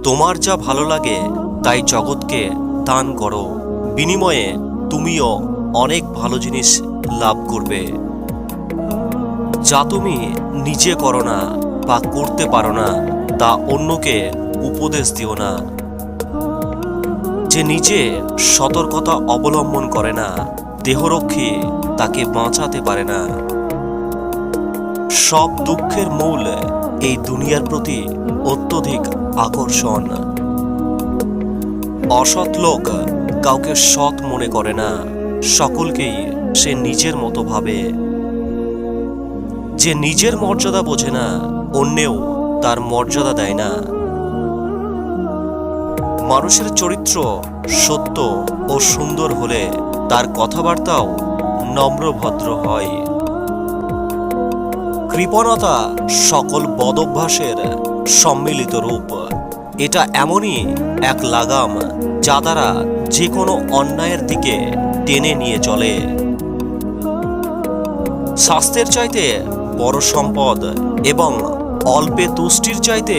তোমার যা ভালো লাগে তাই জগৎকে দান করো, বিনিময়ে তুমিও অনেক ভালো জিনিস লাভ করবে। যা তুমি নিজে করো না বা করতে পারো না তা অন্যকে উপদেশ দিও না। যে নিজে সতর্কতা অবলম্বন করে না, দেহরক্ষী তাকে বাঁচাতে পারে না। সব দুঃখের মূল এই দুনিয়ার প্রতি অত্যধিক আকর্ষণ। অসৎ লোক কাউকে সৎ মনে করে না, সকলকেই সে নিজের মতো ভাবে। যে নিজের মর্যাদা বোঝে না, অন্যেও তার মর্যাদা দেয় না। মানুষের চরিত্র সত্য ও সুন্দর হলে তার কথাবার্তাও নম্রভদ্র হয়। কৃপণতা সকল বদভ্যাসের সম্মিলিত রূপ। এটা এমনই এক লাগাম যা দ্বারা যে কোনো অন্যায়ের দিকে টেনে নিয়ে চলে। স্বাস্থ্যের চাইতে বড় সম্পদ এবং অল্পে তুষ্টির চাইতে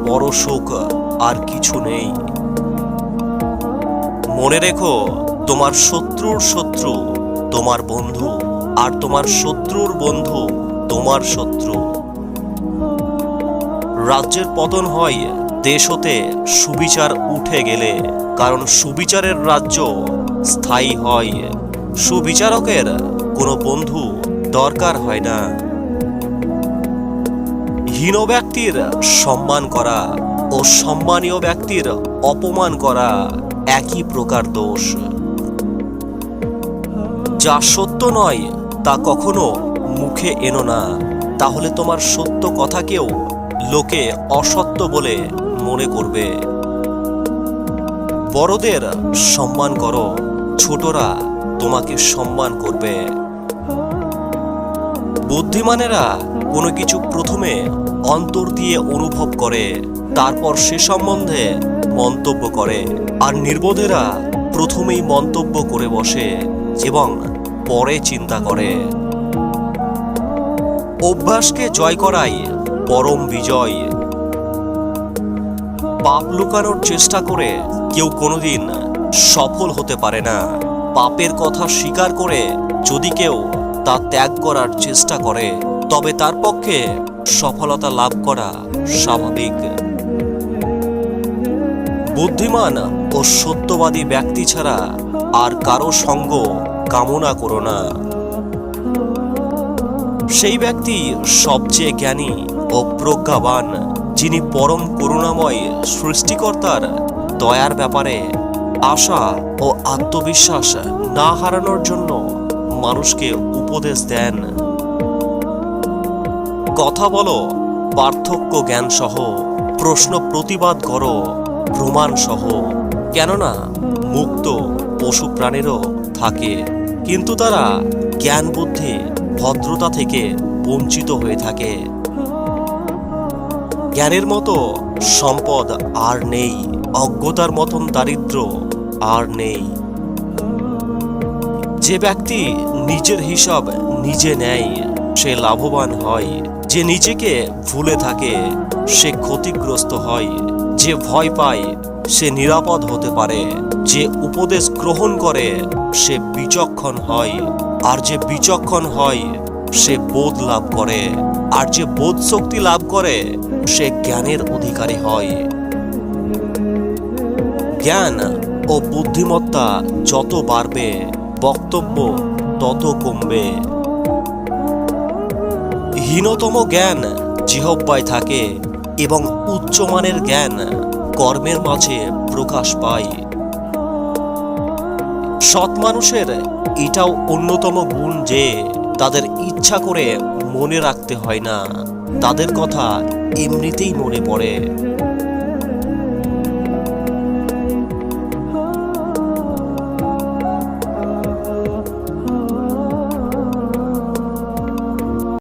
বড় সুখ আর কিছু নেই। মনে রেখো, তোমার শত্রুর শত্রু তোমার বন্ধু, আর তোমার শত্রুর বন্ধু তোমার শত্রু। রাজ্যের পতন হয় দেশ হতে সুবিচার উঠে গেলে, কারণ সুবিচারের রাজ্য স্থায়ী হয়। সুবিচারকের কোনো বন্ধু দরকার হয় না। হীন ব্যক্তির সম্মান করা ও সম্মানীয় ব্যক্তির অপমান করা একই প্রকার দোষ। যা সত্য নয় তা কখনো মুখে এনো না, তাহলে তোমার সত্য কথাকেও লোকে অসত্য বলে মনে করবে। বড়দের সম্মান করো, ছোটরা তোমাকে সম্মান করবে। বুদ্ধিমানেরা কোনো কিছু প্রথমে অন্তর দিয়ে অনুভব করে, তারপর সে সম্বন্ধে মন্তব্য করে। আর নির্বোধেরা প্রথমেই মন্তব্য করে বসে এবং পরে চিন্তা করে। অভ্যাসকে জয় করাই পরম বিজয়। পাপ লুকানোর চেষ্টা করে কেউ কোনোদিন সফল হতে পারে না। পাপের কথা স্বীকার করে যদি কেউ তা ত্যাগ করার চেষ্টা করে, তবে তার পক্ষে সফলতা লাভ করা স্বাভাবিক। বুদ্ধিমান ও সত্যবাদী ব্যক্তি ছাড়া আর কারো সঙ্গ কামনা করো না। সেই ব্যক্তি সবচেয়ে জ্ঞানী ও প্রজ্ঞাবান, যিনি পরম করুণাময় সৃষ্টিকর্তার দয়ার ব্যাপারে আশা ও আত্মবিশ্বাস না হারানোর জন্য মানুষকে উপদেশ দেন। কথা বলো পার্থক্য জ্ঞান সহ, প্রশ্ন প্রতিবাদ করো প্রমাণ সহ। কেননা মুক্ত পশু প্রাণীরও থাকে, কিন্তু তারা জ্ঞান বুদ্ধি ভদ্রতা থেকে বঞ্চিত হয়ে থাকে। জ্ঞানের মতো সম্পদ আর নেই, অজ্ঞতার মতন দারিদ্র্য আর নেই। যে ব্যক্তি নিজের হিসাব নিজে নেয় সে লাভবান হয়। যে নিজেকে ভুলে থাকে সে ক্ষতিগ্রস্ত হয়। যে ভয় পায় সে নিরাপদ হতে পারে। যে উপদেশ গ্রহণ করে সে বিচক্ষণ হয়, আর যে বিচক্ষণ হয় সে বোধ লাভ করে, আর যে বোধ শক্তি লাভ করে সে জ্ঞানের অধিকারী হয়। জ্ঞান ও বুদ্ধিমত্তা যত বাড়বে, বক্তব্য তত কমবে। হীনতম জ্ঞান জিহ্বায় থাকে এবং উচ্চমানের জ্ঞান কর্মের মাঝে প্রকাশ পায়। সৎ মানুষের এটাও অন্যতম গুণ যে তাদের ইচ্ছা করে মনে রাখতে হয় না, তাদের কথা এমনিতেই মনে পড়ে।